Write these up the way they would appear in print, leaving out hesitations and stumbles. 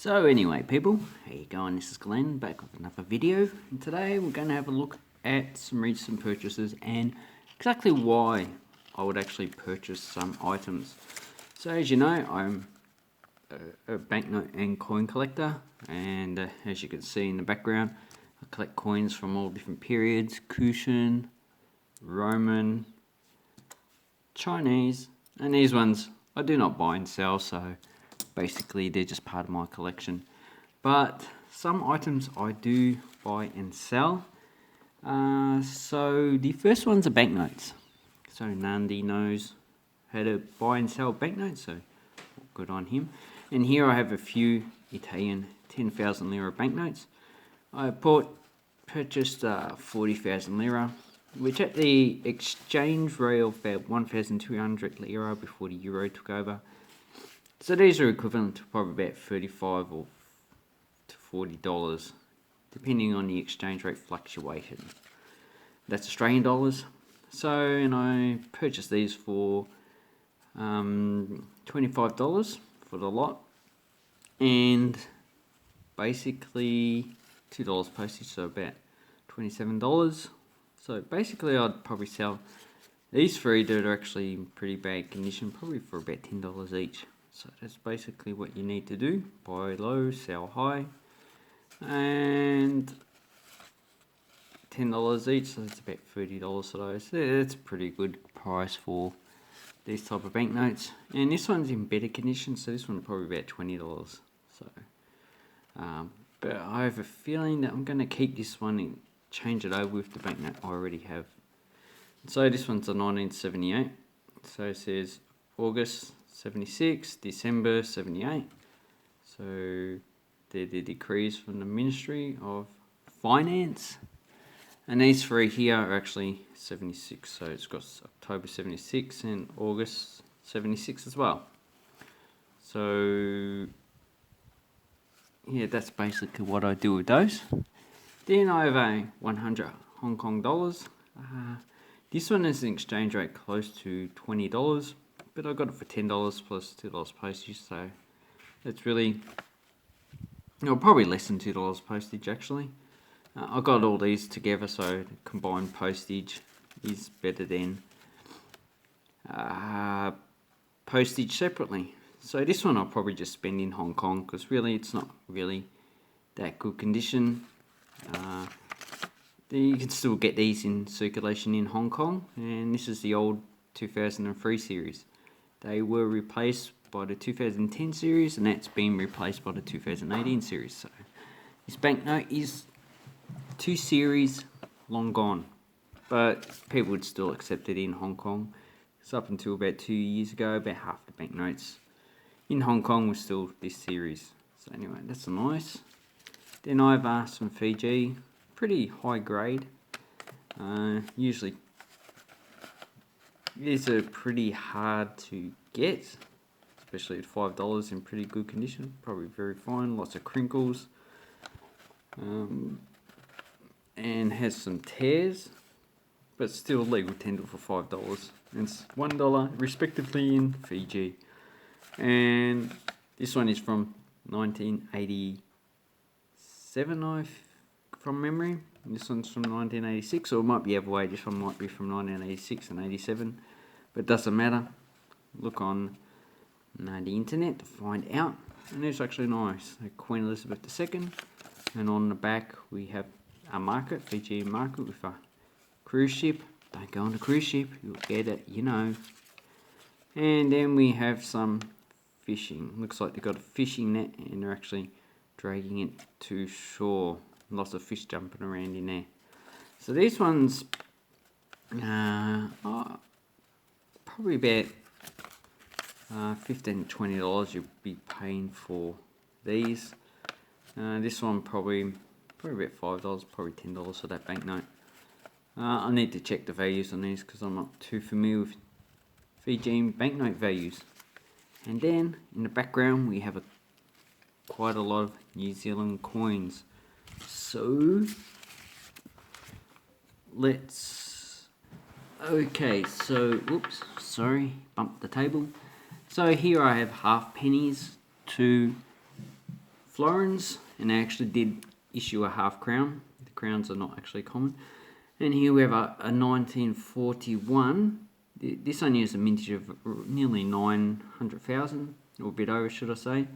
So anyway people, how you going? This is Glenn back with another video, and today we're going to have a look at some recent purchases and exactly why I would actually purchase some items. So as you know, I'm a banknote and coin collector, and as you can see in the background, I collect coins from all different periods: Kushan, Roman, Chinese, and these ones I do not buy and sell, so basically they're just part of my collection. But some items I do buy and sell. So the first ones are banknotes. So Nandi knows how to buy and sell banknotes, so good on him. And here I have a few Italian 10,000 lira banknotes. I purchased 40,000 lira, which at the exchange rate of about 1,200 lira before the euro took over. So these are equivalent to probably about $35 or to $40, depending on the exchange rate fluctuation. That's Australian dollars. So, and I purchased these for $25 for the lot, and basically $2 postage, so about $27. So basically I'd probably sell these three that are actually in pretty bad condition, probably for about $10 each. So that's basically what you need to do: buy low, sell high, and $10 each, so that's about $30 for those. That's a pretty good price for these type of banknotes. And this one's in better condition, so this one's probably about $20. So, but I have a feeling that I'm going to keep this one and change it over with the banknote I already have. So this one's a 1978. So it says August 76, December 78. So they're the decrees from the Ministry of Finance. And these three here are actually 76. So it's got October 76 and August 76 as well. So yeah, that's basically what I do with those. Then I have a 100 Hong Kong dollars. This one is an exchange rate close to $20, but I got it for $10 plus $2 postage, so it's really, probably less than $2 postage actually. I got all these together, so the combined postage is better than postage separately. So this one I'll probably just spend in Hong Kong, because really it's not really that good condition. You can still get these in circulation in Hong Kong, and this is the old 2003 series. They were replaced by the 2010 series, and that's been replaced by the 2018 series. So this banknote is 2 series long gone, but people would still accept it in Hong Kong. It's up until about 2 years ago, about half the banknotes in Hong Kong were still this series. So anyway, that's nice. Then I have some Fiji, pretty high grade. Usually these are pretty hard to get, especially at $5 in pretty good condition. Probably very fine, lots of crinkles, and has some tears, but still legal tender for $5. And it's $1 respectively in Fiji. And this one is from 1987, from memory. And this one's from 1986, or it might be other way. This one might be from 1986 and 87, but it doesn't matter. Look on the internet to find out. And it's actually nice. Queen Elizabeth II, and on the back we have a market, Fijian market, with a cruise ship. Don't go on a cruise ship, you'll get it, you know. And then we have some fishing. Looks like they've got a fishing net, and they're actually dragging it to shore. Lots of fish jumping around in there. So these ones are probably about $15 to $20 you'll be paying for these. This one probably about $5, probably $10 for that banknote. I need to check the values on these, because I'm not too familiar with Fijian banknote values. And then in the background we have quite a lot of New Zealand coins. So oops, sorry, bumped the table. So here I have half pennies to florins, and they actually did issue a half crown. The crowns are not actually common. And here we have a 1941. This only has a mintage of nearly 900,000, or a bit over, should I say.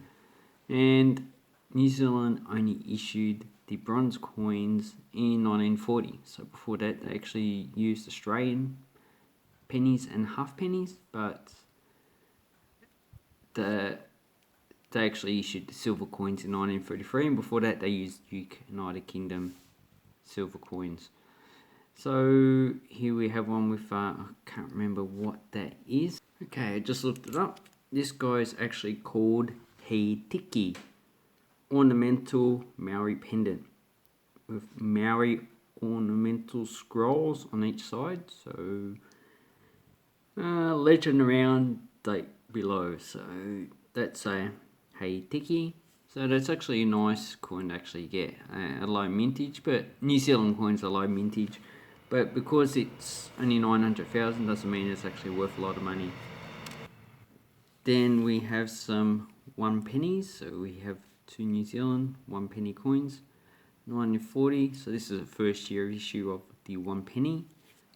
And New Zealand only issued the bronze coins in 1940. So before that, they actually used Australian pennies and half pennies, but they actually issued the silver coins in 1933, and before that, they used United Kingdom silver coins. So here we have one with, I can't remember what that is. Okay, I just looked it up. This guy is actually called He Tiki, ornamental Maori pendant with Maori ornamental scrolls on each side. So legend around, date below. So that's a He Tiki. So that's actually a nice coin to actually get, a low mintage, but New Zealand coins are low mintage. But because it's only 900,000 doesn't mean it's actually worth a lot of money. Then we have some 1 pennies. So we have 2 New Zealand 1 penny coins, 1940. So this is the first year issue of the 1 penny,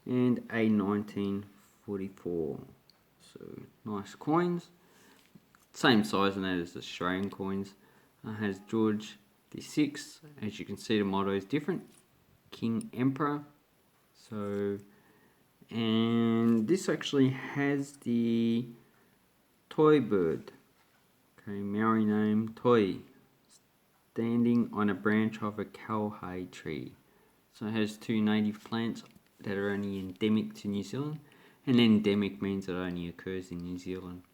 and a 1944. So nice coins. Same size in that as Australian coins. Has George VI. As you can see, the motto is different. King Emperor. So, and this actually has the toy bird. Okay, Maori name Toi, standing on a branch of a kauhai tree. So it has 2 native plants that are only endemic to New Zealand, and endemic means it only occurs in New Zealand.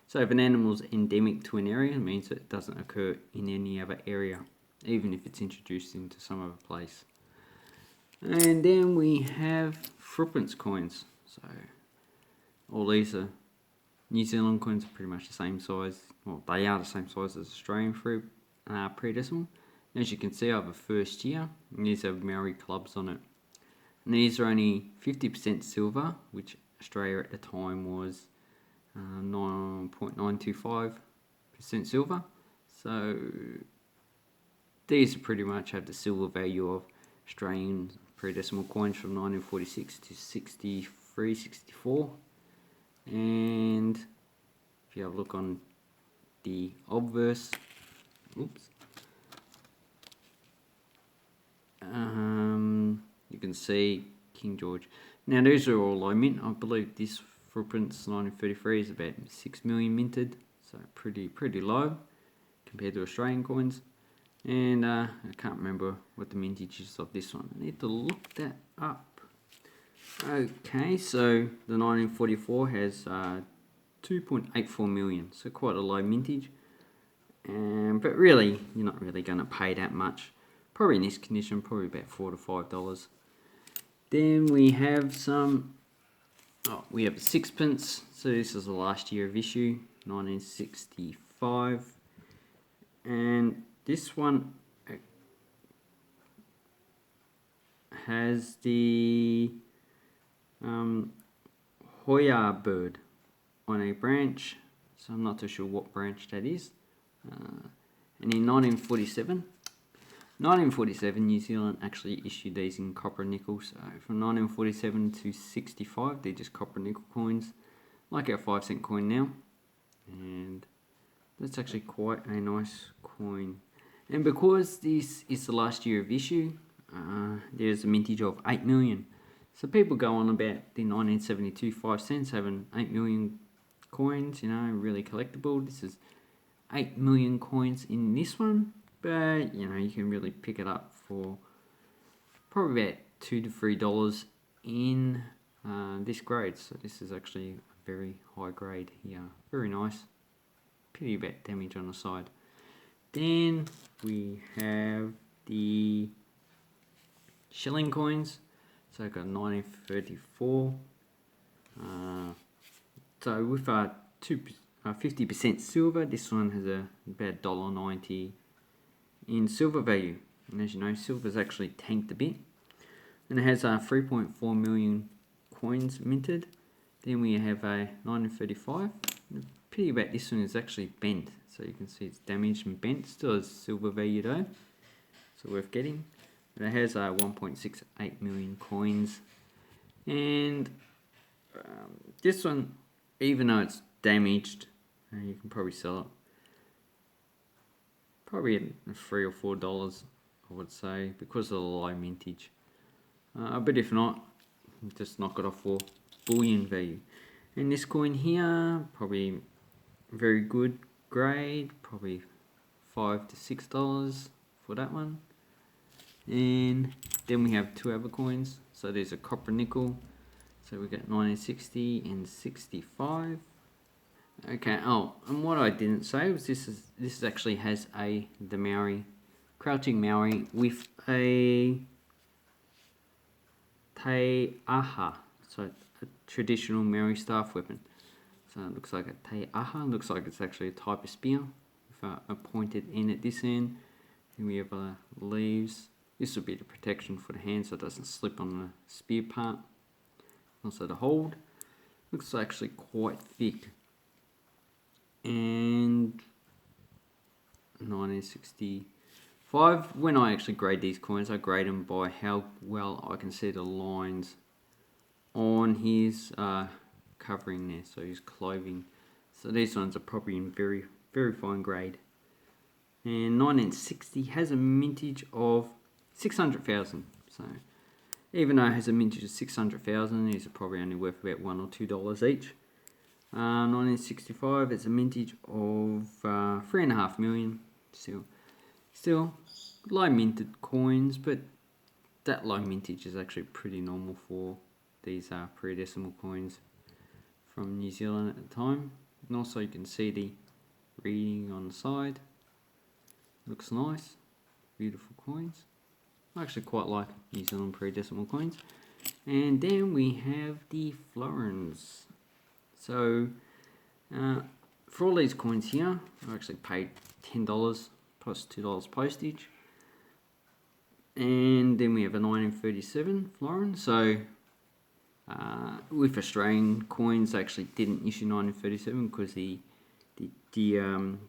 So if an animal is endemic to an area, it means it doesn't occur in any other area, even if it's introduced into some other place. And then we have threepence coins. So all these are New Zealand coins, are pretty much the same size. Well, they are the same size as Australian pre-decimal. As you can see, I have a first year, and these have Maori clubs on it. And these are only 50% silver, which Australia at the time was 9.925% silver. So these pretty much have the silver value of Australian pre-decimal coins from 1946 to 63, 64. And if you have a look on the obverse, you can see King George. Now these are all low mint. I believe this threepence 1933 is about 6 million minted, so pretty low compared to Australian coins. And I can't remember what the mintage is of this one. I need to look that up. Okay, so the 1944 has 2.84 million, so quite a low mintage. But really, you're not really going to pay that much. Probably in this condition, probably about $4 to $5. Then we have some. We have a sixpence. So this is the last year of issue, 1965, and this one has the Hoya bird on a branch, so I'm not too sure what branch that is. And in 1947, New Zealand actually issued these in copper and nickel. So from 1947 to 65, they're just copper and nickel coins, like our 5-cent coin now. And that's actually quite a nice coin. And because this is the last year of issue, there's a mintage of 8 million. So people go on about the 1972 5 cents having 8 million coins, really collectible. This is 8 million coins in this one, but you can really pick it up for probably about $2 to $3 in this grade. So this is actually a very high grade here. Very nice. Pity about damage on the side. Then we have the shilling coins. So I've got 1934. So with 50% silver, this one has about $1.90 in silver value. And as you know, silver's actually tanked a bit. And it has 3.4 million coins minted. Then we have a 1935. pity about this one is actually bent. So you can see it's damaged and bent. Still has silver value though, so worth getting. And it has 1.68 million coins. And this one, even though it's damaged, you can probably sell it probably at $3 or $4, I would say, because of the low mintage. But if not, just knock it off for bullion value. And this coin here, probably very good grade, probably $5 to $6 for that one. And then we have two other coins. So there's a copper nickel. So we got 1960 and 65. Okay. Oh, and what I didn't say was this actually has the Maori, crouching Maori with a te aha, so a traditional Maori staff weapon. So it looks like a te aha. Looks like it's actually a type of spear with a pointed end at this end. Then we have leaves. This will be the protection for the hand so it doesn't slip on the spear part. Also the hold. Looks actually quite thick. And 1965. When I actually grade these coins, I grade them by how well I can see the lines on his covering there, so his clothing. So these ones are probably in very, very fine grade. And 1960 has a mintage of 600,000. So even though it has a mintage of 600,000, these are probably only worth about $1 or $2 each. 1965, it's a mintage of 3.5 million. Still low minted coins, but that low mintage is actually pretty normal for these pre-decimal coins from New Zealand at the time. And also you can see the reading on the side. Looks nice. Beautiful coins. I actually quite like New Zealand pre-decimal coins. And then we have the florins. So for all these coins here, I actually paid $10 plus $2 postage. And then we have a 1937 florin. So with Australian coins, they actually didn't issue 1937 because the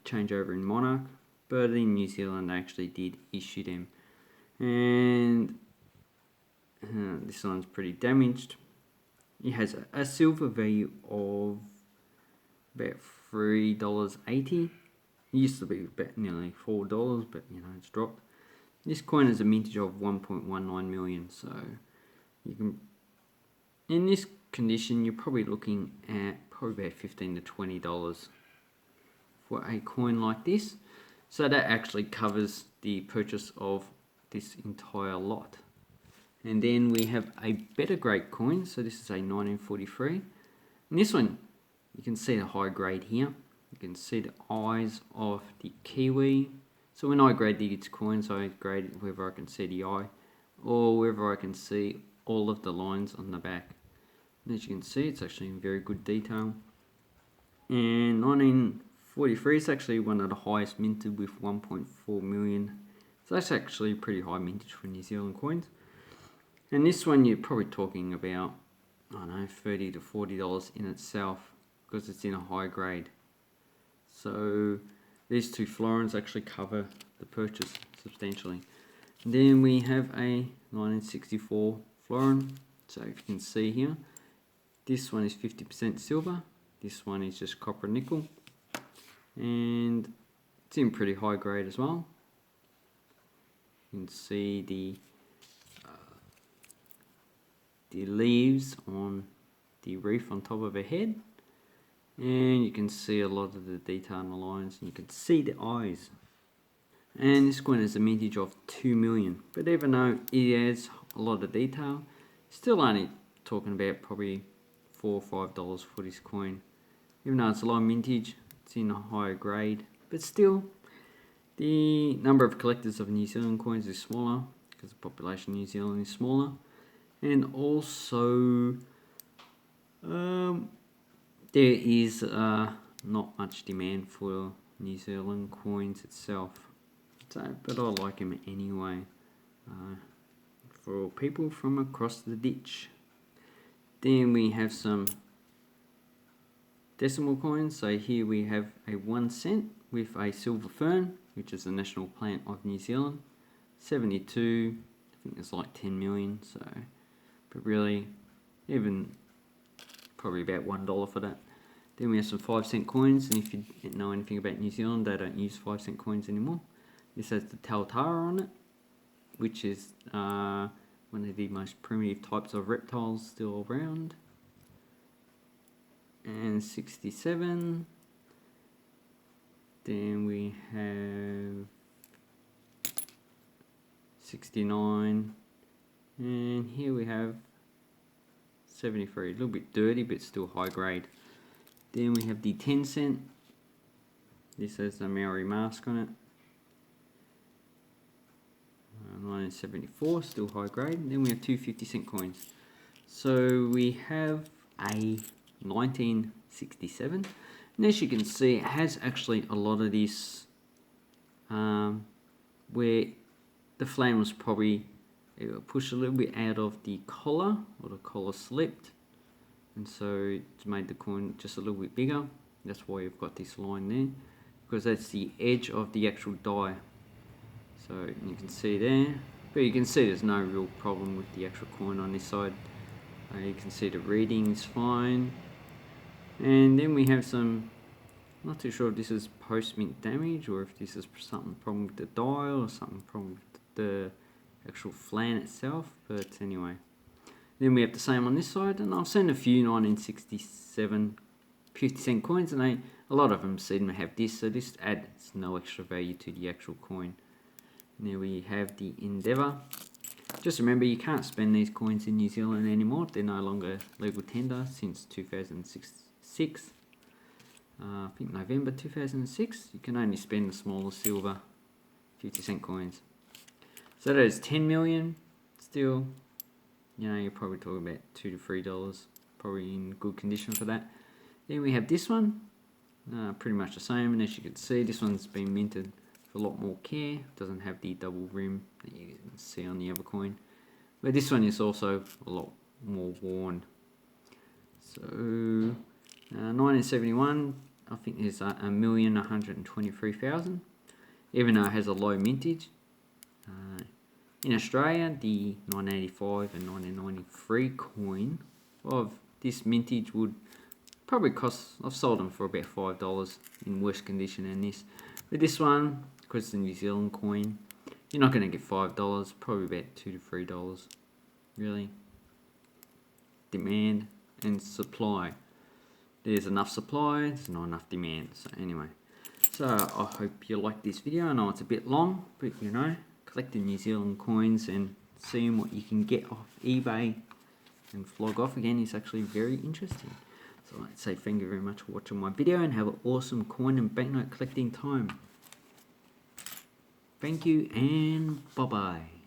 changeover in monarch. But in New Zealand, they actually did issue them. And this one's pretty damaged. It has a silver value of about $3.80. It used to be about nearly $4, but you know it's dropped. This coin has a mintage of 1.19 million, so you can. In this condition, you're probably looking at probably about $15 to $20 for a coin like this. So that actually covers the purchase of this entire lot. And then we have a better grade coin. So this is a 1943. And this one, you can see the high grade here. You can see the eyes of the kiwi. So when I grade these coins, I grade it whether I can see the eye or whether I can see all of the lines on the back. And as you can see, it's actually in very good detail. And 1943 is actually one of the highest minted with 1.4 million. So that's actually pretty high mintage for New Zealand coins. And this one you're probably talking about, I don't know, $30 to $40 in itself because it's in a high grade. So these two florins actually cover the purchase substantially. And then we have a 1964 florin. So if you can see here, this one is 50% silver. This one is just copper nickel. And it's in pretty high grade as well. You can see the leaves on the reef on top of her head, and you can see a lot of the detail on the lines, and you can see the eyes. And this coin has a mintage of 2 million, but even though it has a lot of detail, still only talking about probably $4 or $5 for this coin. Even though it's a low mintage, it's in a higher grade, but still the number of collectors of New Zealand coins is smaller because the population of New Zealand is smaller. And also, there is not much demand for New Zealand coins itself. So, but I like them anyway, for people from across the ditch. Then we have some decimal coins. So here we have a 1 cent with a silver fern, which is the national plant of New Zealand. 72, I think there's like 10 million, so, but really, even probably about $1 for that. Then we have some 5-cent coins, and if you know anything about New Zealand, they don't use 5-cent coins anymore. This has the Tautara on it, which is one of the most primitive types of reptiles still around. And 67. Then we have 69. And here we have 73. A little bit dirty, but still high grade. Then we have the 10 cent. This has the Maori mask on it. 1974, still high grade. And then we have two 50-cent coins. So we have a 1967. And as you can see, it has actually a lot of this where the flame was probably pushed a little bit out of the collar, or the collar slipped, and so it's made the coin just a little bit bigger. That's why you've got this line there, because that's the edge of the actual die. So you can see there, but you can see there's no real problem with the actual coin on this side. You can see the reading is fine. And then we have some, not too sure if this is post-mint damage or if this is something problem with the dial or something problem with the actual flan itself, but anyway. Then we have the same on this side, and I've seen a few 1967 50-cent coins, and a lot of them seem to have this, so this adds no extra value to the actual coin. And there we have the Endeavour. Just remember, you can't spend these coins in New Zealand anymore. They're no longer legal tender since 2006. I think November 2006. You can only spend the smaller silver 50-cent coins. So that is 10 million. Still, you know, you're probably talking about $2 to $3, probably in good condition for that. Then we have this one, pretty much the same, and as you can see, this one's been minted with a lot more care. It doesn't have the double rim that you can see on the other coin, but this one is also a lot more worn. So 1971, I think there's 1,123,000, even though it has a low mintage. In Australia, the 1985 and 1993 coin of this mintage would probably cost, I've sold them for about $5 in worse condition than this. But this one, because it's a New Zealand coin, you're not going to get $5, probably about $2 to $3. Really. Demand and supply. There's enough supply, there's not enough demand. So anyway, so I hope you like this video. I know it's a bit long, but you know, collecting New Zealand coins and seeing what you can get off eBay and flog off again is actually very interesting. So I'd say thank you very much for watching my video, and have an awesome coin and banknote collecting time. Thank you, and bye bye.